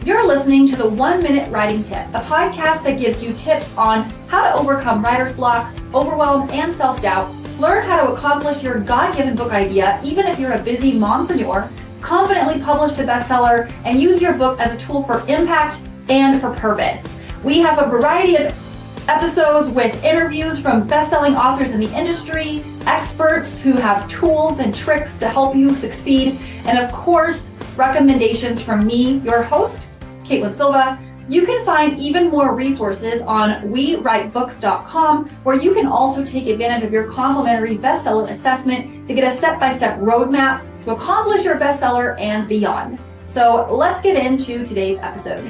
You're listening to the 1 Minute Writing Tip, a podcast that gives you tips on how to overcome writer's block, overwhelm, and self-doubt. Learn how to accomplish your God-given book idea, even if you're a busy mompreneur. Confidently publish to bestseller and use your book as a tool for impact and for purpose. We have a variety of episodes with interviews from best-selling authors in the industry, experts who have tools and tricks to help you succeed, and of course, recommendations from me, your host, Katelyn Silva. You can find even more resources on wewritebooks.com, where you can also take advantage of your complimentary bestseller assessment to get a step-by-step roadmap to accomplish your bestseller and beyond. So let's get into today's episode.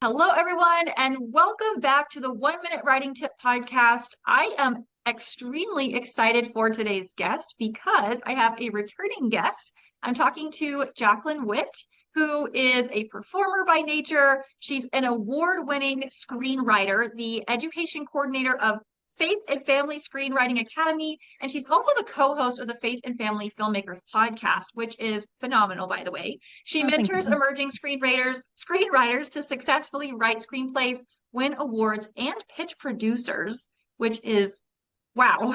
Hello, everyone, and welcome back to the 1 Minute Writing Tip podcast. I am extremely excited for today's guest because I have a returning guest. I'm talking to Jaclyn Whitt, who is a performer by nature. She's an award-winning screenwriter, the education coordinator of Faith and Family Screenwriting Academy, and she's also the co-host of the Faith and Family Filmmakers podcast, which is phenomenal, by the way. She mentors emerging screenwriters to successfully write screenplays, win awards, and pitch producers, which is wow.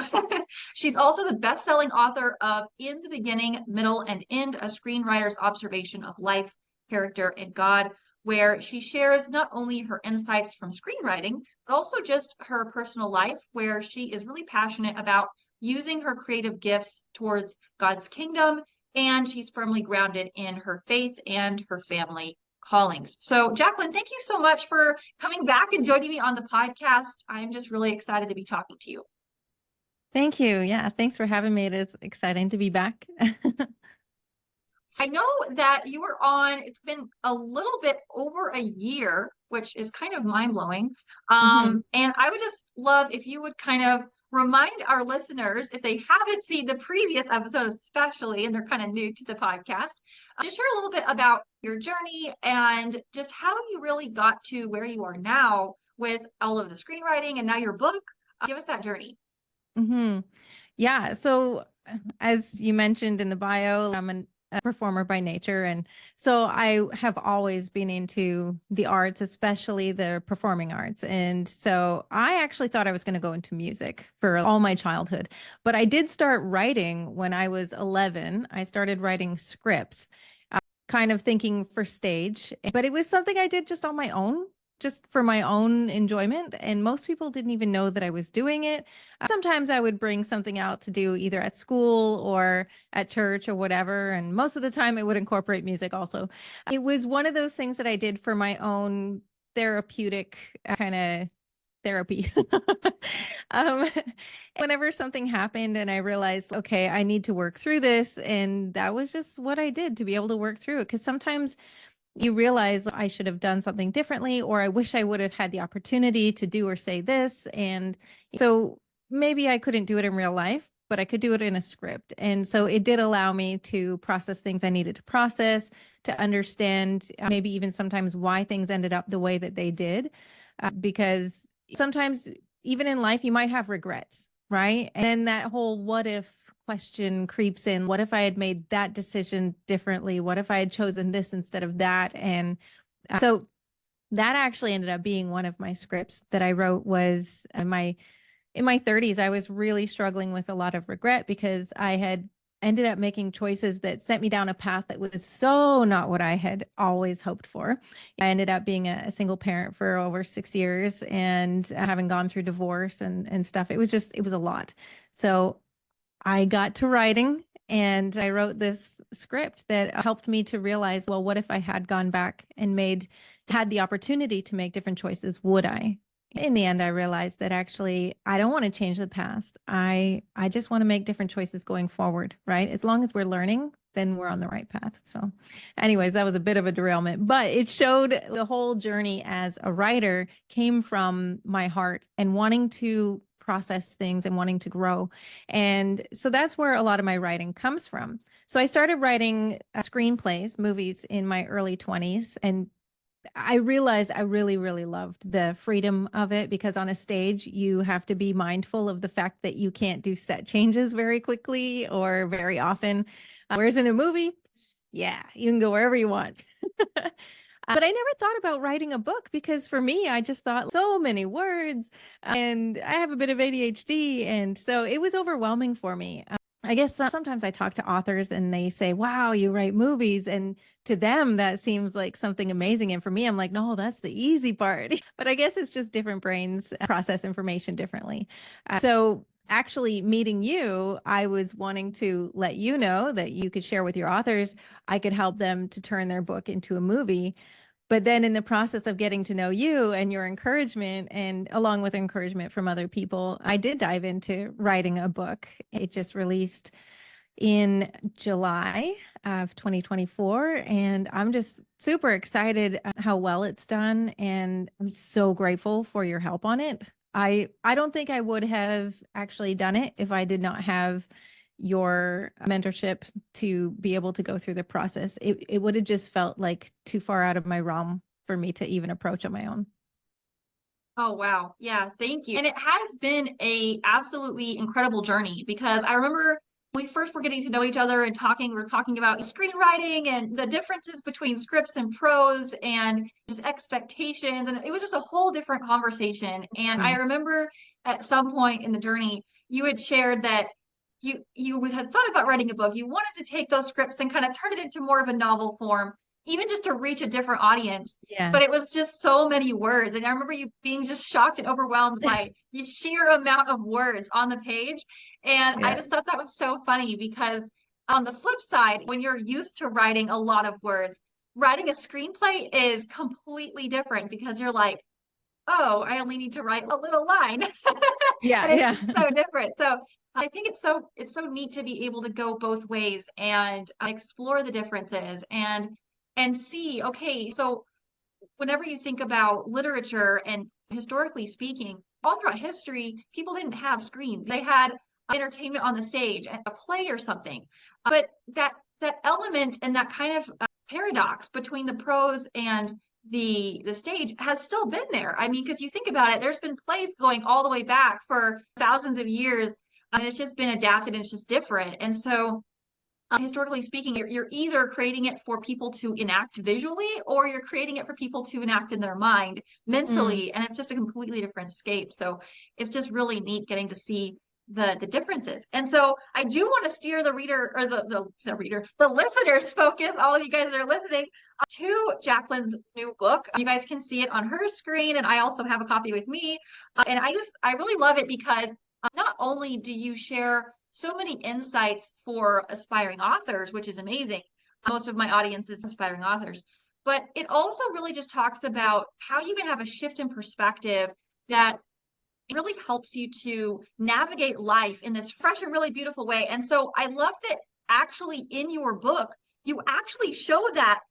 She's also the best-selling author of In the Beginning, Middle, and End, a screenwriter's observation of life, character, and God, where she shares not only her insights from screenwriting, but also just her personal life, where she is really passionate about using her creative gifts towards God's kingdom, and she's firmly grounded in her faith and her family callings. So, Jaclyn, thank you so much for coming back and joining me on the podcast. I'm just really excited to be talking to you. Thank you. Yeah, thanks for having me. It is exciting to be back. I know that you were on, it's been a little bit over a year, which is kind of mind-blowing. And I would just love if you would kind of remind our listeners, if they haven't seen the previous episode especially, and they're kind of new to the podcast, just share a little bit about your journey and just how you really got to where you are now with all of the screenwriting and now your book. Give us that journey. Yeah. So as you mentioned in the bio, I'm a performer by nature. And so I have always been into the arts, especially the performing arts. And so I actually thought I was going to go into music for all my childhood, but I did start writing when I was 11. I started writing scripts, kind of thinking for stage, but it was something I did just on my own, just for my own enjoyment. And most people didn't even know that I was doing it. Sometimes I would bring something out to do either at school or at church or whatever. And most of the time it would incorporate music also. It was one of those things that I did for my own therapeutic kind of therapy. Whenever something happened and I realized, okay, I need to work through this. And that was just what I did to be able to work through it. Because sometimes you realize I should have done something differently, or I wish I would have had the opportunity to do or say this. And so maybe I couldn't do it in real life, but I could do it in a script. And so it did allow me to process things I needed to process, to understand maybe even sometimes why things ended up the way that they did. Because sometimes even in life, you might have regrets, right? And then that whole what if question creeps in. What if I had made that decision differently? What if I had chosen this instead of that? And so that actually ended up being one of my scripts that I wrote. Was in my 30s. I was really struggling with a lot of regret because I had ended up making choices that sent me down a path that was so not what I had always hoped for. I ended up being a single parent for over 6 years and having gone through divorce and stuff. It was a lot. So I got to writing and I wrote this script that helped me to realize, well, what if I had gone back and had the opportunity to make different choices? Would I? In the end, I realized that actually I don't want to change the past. I just want to make different choices going forward, right? As long as we're learning, then we're on the right path. So anyways, that was a bit of a derailment, but it showed the whole journey as a writer came from my heart and wanting to process things and wanting to grow. And so that's where a lot of my writing comes from. So I started writing screenplays, movies in my early 20s. And I realized I really, really loved the freedom of it because on a stage, you have to be mindful of the fact that you can't do set changes very quickly or very often. Whereas in a movie, yeah, you can go wherever you want. But I never thought about writing a book because for me, I just thought so many words and I have a bit of ADHD. And so it was overwhelming for me. I guess sometimes I talk to authors and they say, wow, you write movies. And to them, that seems like something amazing. And for me, I'm like, no, that's the easy part. But I guess it's just different brains process information differently. So actually meeting you, I was wanting to let you know that you could share with your authors. I could help them to turn their book into a movie. But then in the process of getting to know you and your encouragement, and along with encouragement from other people, I did dive into writing a book. It just released in July of 2024. And I'm just super excited how well it's done. And I'm so grateful for your help on it. I don't think I would have actually done it if I did not have your mentorship to be able to go through the process. It would have just felt like too far out of my realm for me to even approach on my own. Oh, wow. Yeah, thank you. And it has been a absolutely incredible journey because I remember when we first were getting to know each other and talking, we were talking about screenwriting and the differences between scripts and prose and just expectations. And it was just a whole different conversation. And I remember at some point in the journey, you had shared that you had thought about writing a book. You wanted to take those scripts and kind of turn it into more of a novel form, even just to reach a different audience. Yeah. But it was just so many words. And I remember you being just shocked and overwhelmed by the sheer amount of words on the page. And I just thought that was so funny because on the flip side, when you're used to writing a lot of words, writing a screenplay is completely different because you're like, oh, I only need to write a little line. And it's just so different. So I think it's so neat to be able to go both ways and explore the differences and see, okay, so whenever you think about literature and historically speaking, all throughout history, people didn't have screens. They had entertainment on the stage, a play or something. But that element and that kind of paradox between the prose and the stage has still been there. I mean, because you think about it, there's been plays going all the way back for thousands of years, and it's just been adapted and it's just different. And so historically speaking, you're either creating it for people to enact visually or you're creating it for people to enact in their mind mentally. And it's just a completely different scape. So it's just really neat getting to see the differences. And so I do want to steer the reader or the listeners focus, all of you guys that are listening, to Jaclyn's new book. You guys can see it on her screen, and I also have a copy with me. And I really love it because not only do you share so many insights for aspiring authors, which is amazing. Most of my audience is aspiring authors, but it also really just talks about how you can have a shift in perspective that really helps you to navigate life in this fresh and really beautiful way. And so I love that actually in your book, you actually show that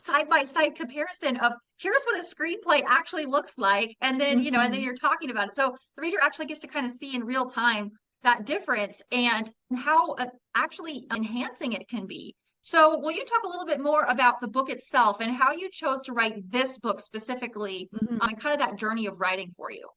side by side comparison of here's what a screenplay actually looks like. And then, and then you're talking about it. So the reader actually gets to kind of see in real time that difference and how actually enhancing it can be. So will you talk a little bit more about the book itself and how you chose to write this book specifically and kind of that journey of writing for you?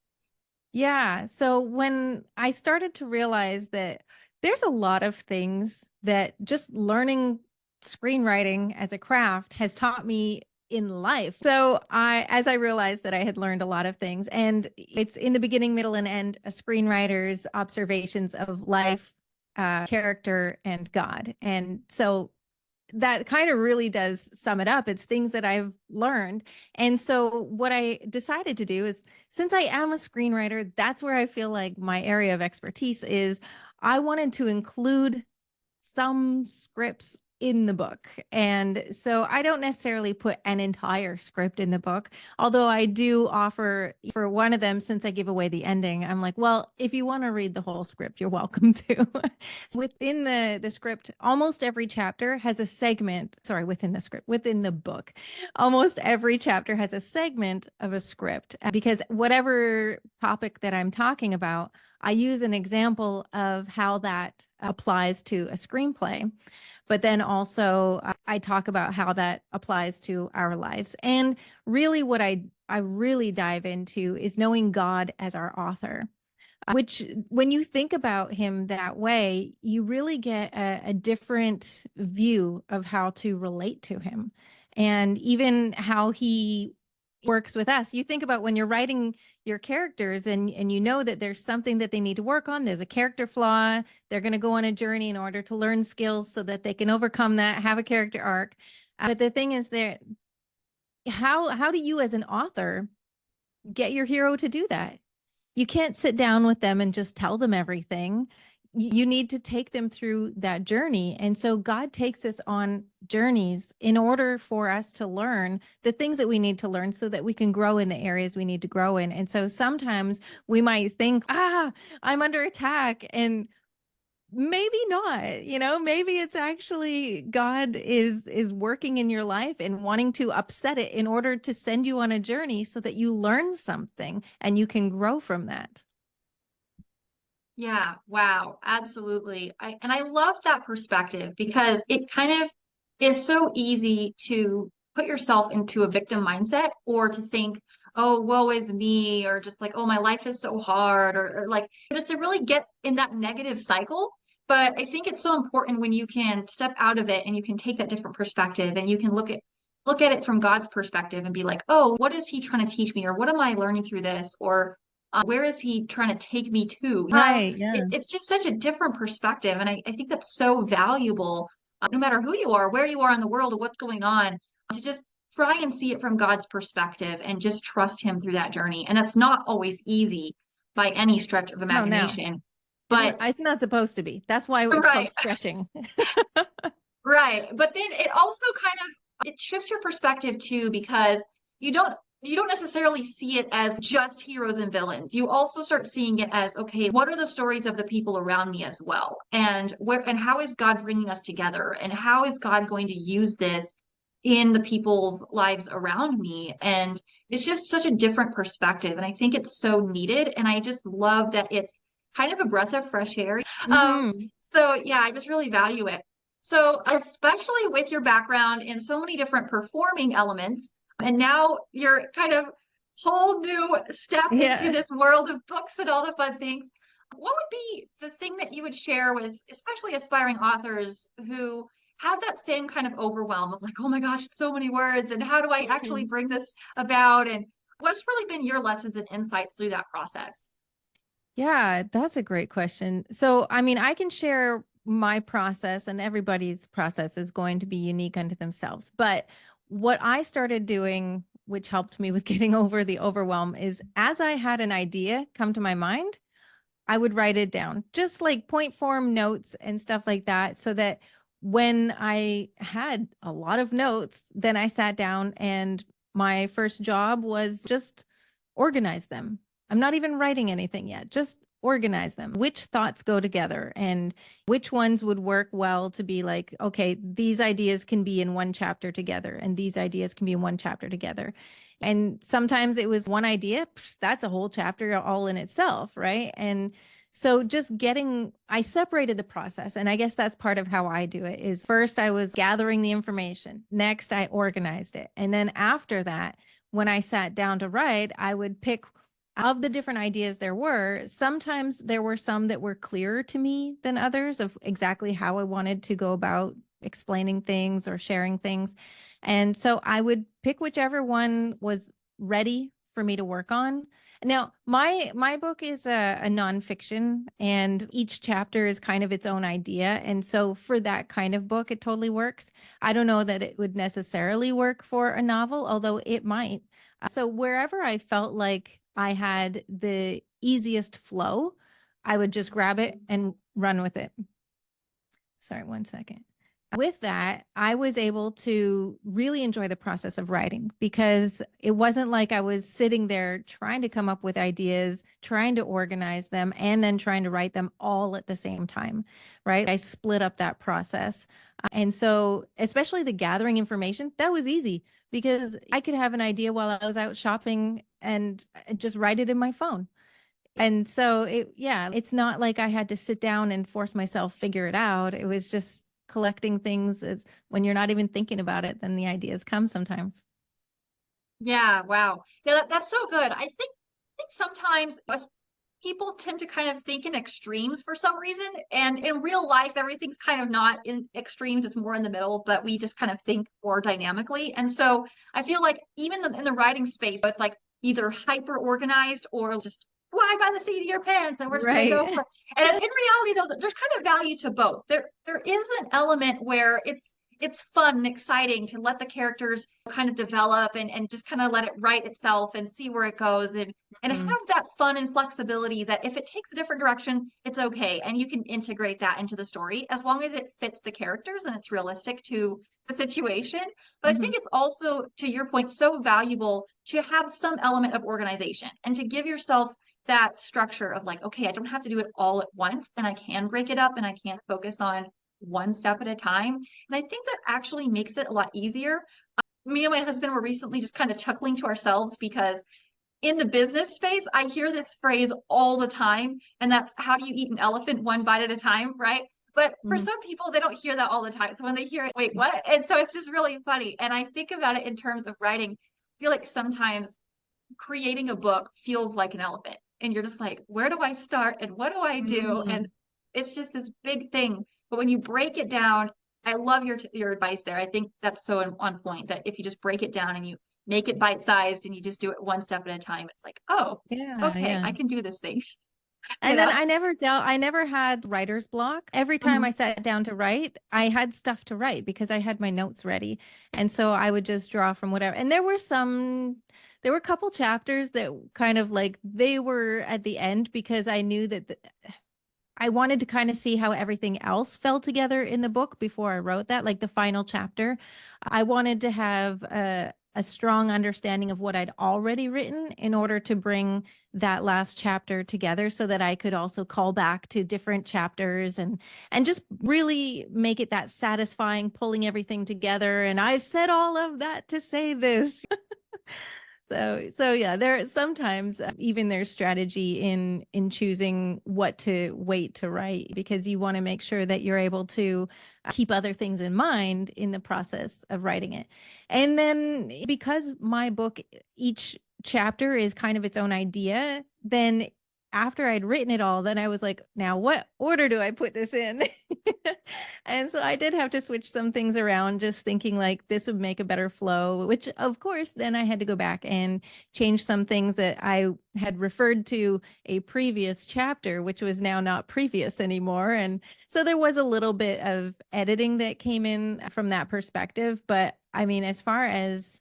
Yeah. So when I started to realize that there's a lot of things that just learning screenwriting as a craft has taught me in life. So as I realized that I had learned a lot of things, and it's in the beginning, middle, and end, a screenwriter's observations of life, character, and God. And so that kind of really does sum it up. It's things that I've learned. And so what I decided to do is, since I am a screenwriter, that's where I feel like my area of expertise is. I wanted to include some scripts in the book. And so I don't necessarily put an entire script in the book, although I do offer for one of them, since I give away the ending, I'm like, well, if you want to read the whole script, you're welcome to. Within the script, almost every chapter has a segment, within the book, almost every chapter has a segment of a script, because whatever topic that I'm talking about, I use an example of how that applies to a screenplay. But then also I talk about how that applies to our lives. And really what I really dive into is knowing God as our author, which when you think about him that way, you really get a different view of how to relate to him. and even how he works with us. You think about when you're writing your characters and you know that there's something that they need to work on, there's a character flaw, they're going to go on a journey in order to learn skills so that they can overcome that, have a character arc. But the thing is that how do you as an author get your hero to do that? You can't sit down with them and just tell them everything. You need to take them through that journey. And so God takes us on journeys in order for us to learn the things that we need to learn so that we can grow in the areas we need to grow in. And so sometimes we might think, I'm under attack. And maybe not, maybe it's actually God is working in your life and wanting to upset it in order to send you on a journey so that you learn something and you can grow from that. Yeah, wow, absolutely. And I love that perspective because it kind of is so easy to put yourself into a victim mindset or to think, oh, woe is me, or just like, oh, my life is so hard, or like just to really get in that negative cycle. But I think it's so important when you can step out of it and you can take that different perspective and you can look at it from God's perspective and be like, oh, what is he trying to teach me? Or what am I learning through this? Or where is he trying to take me to? Right. Yeah. It's just such a different perspective. And I think that's so valuable, no matter who you are, where you are in the world, or what's going on, to just try and see it from God's perspective and just trust him through that journey. And that's not always easy by any stretch of No. imagination. But It's not supposed to be. That's why it's called right, stretching. right. But then it also kind of it shifts your perspective too, because you don't you don't necessarily see it as just heroes and villains. You also start seeing it as, okay, what are the stories of the people around me as well? And where and how is God bringing us together? And how is God going to use this in the people's lives around me? And it's just such a different perspective. And I think it's so needed. And I just love that it's kind of a breath of fresh air. Hmm. So yeah, I just really value it. So especially with your background in so many different performing elements, and now you're kind of whole new step into Yeah. this world of books and all the fun things. What would be the thing that you would share with, especially aspiring authors who have that same kind of overwhelm of like, oh my gosh, so many words, and how do I actually Mhm. bring this about? And what's really been your lessons and insights through that process? Yeah, that's a great question. So, I mean, I can share my process, and everybody's process is going to be unique unto themselves. But what I started doing, which helped me with getting over the overwhelm, is as I had an idea come to my mind, I would write it down, just like point form notes and stuff like that, so that when I had a lot of notes, then I sat down and my first job was just organize them. I'm not even writing anything yet, just organize them. Which thoughts go together and which ones would work well to be like, okay, these ideas can be in one chapter together and these ideas can be in one chapter together. And sometimes it was one idea, that's a whole chapter all in itself, right? And so just I separated the process. And I guess that's part of how I do it is first I was gathering the information. Next, I organized it. And then after that, when I sat down to write, I would pick of the different ideas there were. Sometimes there were some that were clearer to me than others of exactly how I wanted to go about explaining things or sharing things. And so I would pick whichever one was ready for me to work on. Now, my book is a nonfiction, and each chapter is kind of its own idea. And so for that kind of book, it totally works. I don't know that it would necessarily work for a novel, although it might. So wherever I felt like I had the easiest flow, I would just grab it and run with it. Sorry, one second. With that, I was able to really enjoy the process of writing because it wasn't like I was sitting there trying to come up with ideas, trying to organize them, and then trying to write them all at the same time, right? I split up that process. And so, especially the gathering information, that was easy because I could have an idea while I was out shopping and just write it in my phone. And so it's not like I had to sit down and force myself figure it out. It was just collecting things. It's when you're not even thinking about it, then the ideas come sometimes. Yeah, wow. Yeah, that's so good. I think sometimes people tend to kind of think in extremes for some reason. And in real life, everything's kind of not in extremes, it's more in the middle, but we just kind of think more dynamically. And so I feel like even in the writing space, it's like either hyper organized or just fly by the seat of your pants and we're just going to go Right. for it. And in reality, though, there's kind of value to both. There is an element where it's fun and exciting to let the characters kind of develop and just kind of let it write itself and see where it goes and Mm. have that fun and flexibility that if it takes a different direction, it's okay. And you can integrate that into the story as long as it fits the characters and it's realistic to the situation. But I Mhm. think it's also, to your point, so valuable to have some element of organization and to give yourself that structure of like, okay, I don't have to do it all at once and I can break it up and I can focus on one step at a time. And I think that actually makes it a lot easier. Me and my husband were recently just kind of chuckling to ourselves because in the business space, I hear this phrase all the time, and that's how do you eat an elephant one bite at a time, right? But for Mhm. some people, they don't hear that all the time. So when they hear it, wait, what? And so it's just really funny. And I think about it in terms of writing. I feel like sometimes creating a book feels like an elephant, and you're just like, where do I start and what do I do? And Mhm. it's just this big thing. But when you break it down, I love your advice there. I think that's so on point that if you just break it down and you make it bite-sized and you just do it one step at a time, it's like, oh, Yeah, okay, yeah. I can do this thing, you And then know? I never had writer's block. Every time I Mhm. sat down to write, I had stuff to write because I had my notes ready. And so I would just draw from whatever. And there were a couple chapters that kind of like they were at the end because I knew that I wanted to kind of see how everything else fell together in the book before I wrote that, like the final chapter. I wanted to have a strong understanding of what I'd already written in order to bring that last chapter together so that I could also call back to different chapters and just really make it that satisfying pulling everything together. And I've said all of that to say this. So yeah, there sometimes even there's strategy in choosing what to wait to write because you want to make sure that you're able to keep other things in mind in the process of writing it. And then because my book, each chapter is kind of its own idea, then after I'd written it all, then I was like, now what order do I put this in? And so I did have to switch some things around, just thinking like this would make a better flow, which of course, then I had to go back and change some things that I had referred to a previous chapter, which was now not previous anymore. And so there was a little bit of editing that came in from that perspective. But I mean, as far as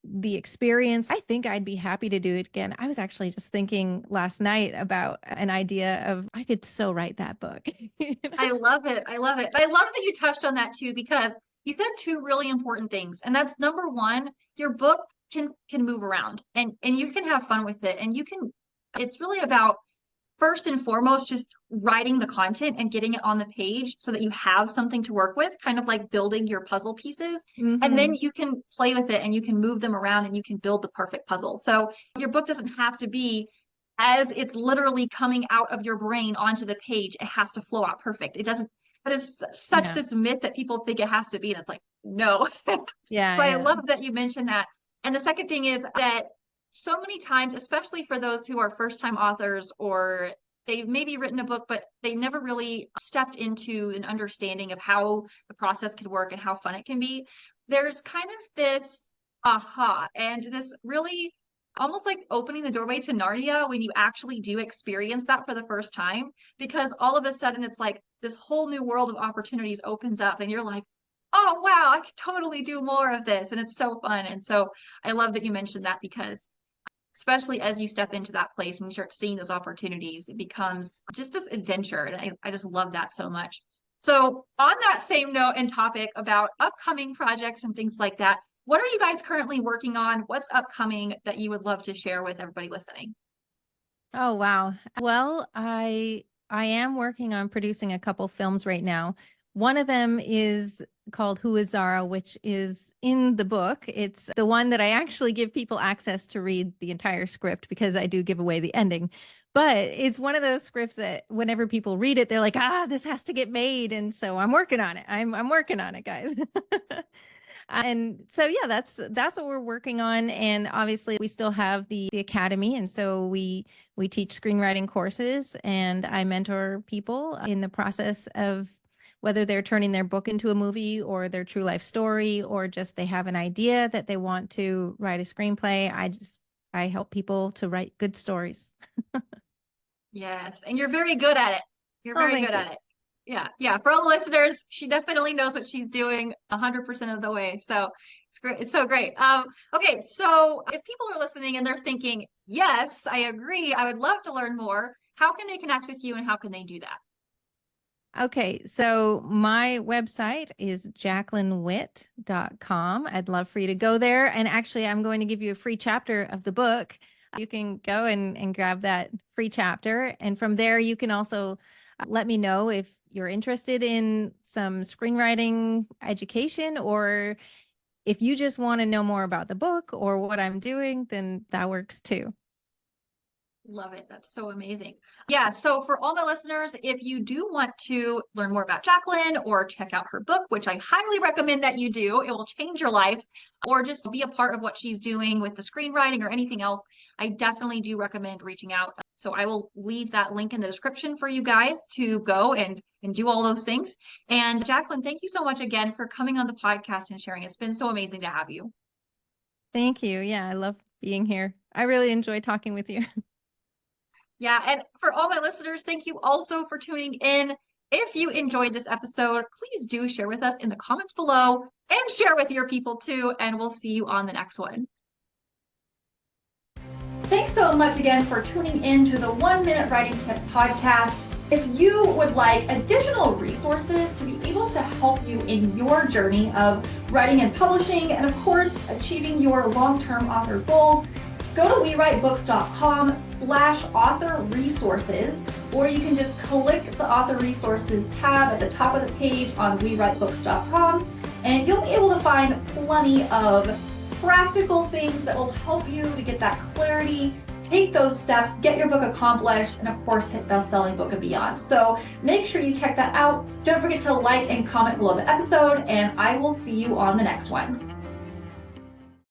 the experience, I think I'd be happy to do it again. I was actually just thinking last night about an idea of I could so write that book. You know? I love it. I love it. I love that you touched on that too, because you said two really important things. And that's number one, your book can move around and you can have fun with it. And you can, it's really about first and foremost, just writing the content and getting it on the page so that you have something to work with, kind of like building your puzzle pieces. And then Hmm. you can play with it and you can move them around and you can build the perfect puzzle. So your book doesn't have to be as it's literally coming out of your brain onto the page. It has to flow out perfect. It doesn't, but it's such Yeah. this myth that people think it has to be. And it's like, no. Yeah. So I Yeah. love that you mentioned that. And the second thing is that so many times, especially for those who are first time authors or they've maybe written a book, but they never really stepped into an understanding of how the process can work and how fun it can be. There's kind of this aha and this really almost like opening the doorway to Narnia when you actually do experience that for the first time, because all of a sudden it's like this whole new world of opportunities opens up and you're like, oh, wow, I could totally do more of this. And it's so fun. And so I love that you mentioned that because especially as you step into that place and you start seeing those opportunities, it becomes just this adventure. And I just love that so much. So, on that same note and topic about upcoming projects and things like that, what are you guys currently working on? What's upcoming that you would love to share with everybody listening? Oh, wow. Well, I am working on producing a couple films right now. One of them is called Who is Zara, which is in the book. It's the one that I actually give people access to read the entire script because I do give away the ending. But it's one of those scripts that whenever people read it, they're like, ah, this has to get made. And so I'm working on it. I'm working on it, guys. And so, yeah, that's what we're working on. And obviously we still have the academy. And so we teach screenwriting courses, and I mentor people in the process of whether they're turning their book into a movie or their true life story, or just they have an idea that they want to write a screenplay. I help people to write good stories. Yes, and you're very good at it. You're Oh, very thank good you. at it. Yeah, yeah. For all the listeners, she definitely knows what she's doing 100% of the way. So it's great. It's so great. Okay, so if people are listening and they're thinking, yes, I agree, I would love to learn more, how can they connect with you and how can they do that? Okay, so my website is jaclynwhitt.com. I'd love for you to go there. And actually, I'm going to give you a free chapter of the book. You can go and grab that free chapter. And from there, you can also let me know if you're interested in some screenwriting education, or if you just want to know more about the book or what I'm doing, then that works too. Love it. That's so amazing. Yeah. So for all my listeners, if you do want to learn more about Jaclyn or check out her book, which I highly recommend that you do, it will change your life, or just be a part of what she's doing with the screenwriting or anything else, I definitely do recommend reaching out. So I will leave that link in the description for you guys to go and do all those things. And Jaclyn, thank you so much again for coming on the podcast and sharing. It's been so amazing to have you. Thank you. Yeah, I love being here. I really enjoy talking with you. Yeah, and for all my listeners, thank you also for tuning in. If you enjoyed this episode, please do share with us in the comments below and share with your people too, and we'll see you on the next one. Thanks so much again for tuning in to the 1 Minute Writing Tip podcast. If you would like additional resources to be able to help you in your journey of writing and publishing, and of course, achieving your long-term author goals, go to wewritebooks.com/author resources, or you can just click the author resources tab at the top of the page on wewritebooks.com, and you'll be able to find plenty of practical things that will help you to get that clarity, take those steps, get your book accomplished, and of course hit best-selling book and beyond. So make sure you check that out. Don't forget to like and comment below the episode, and I will see you on the next one.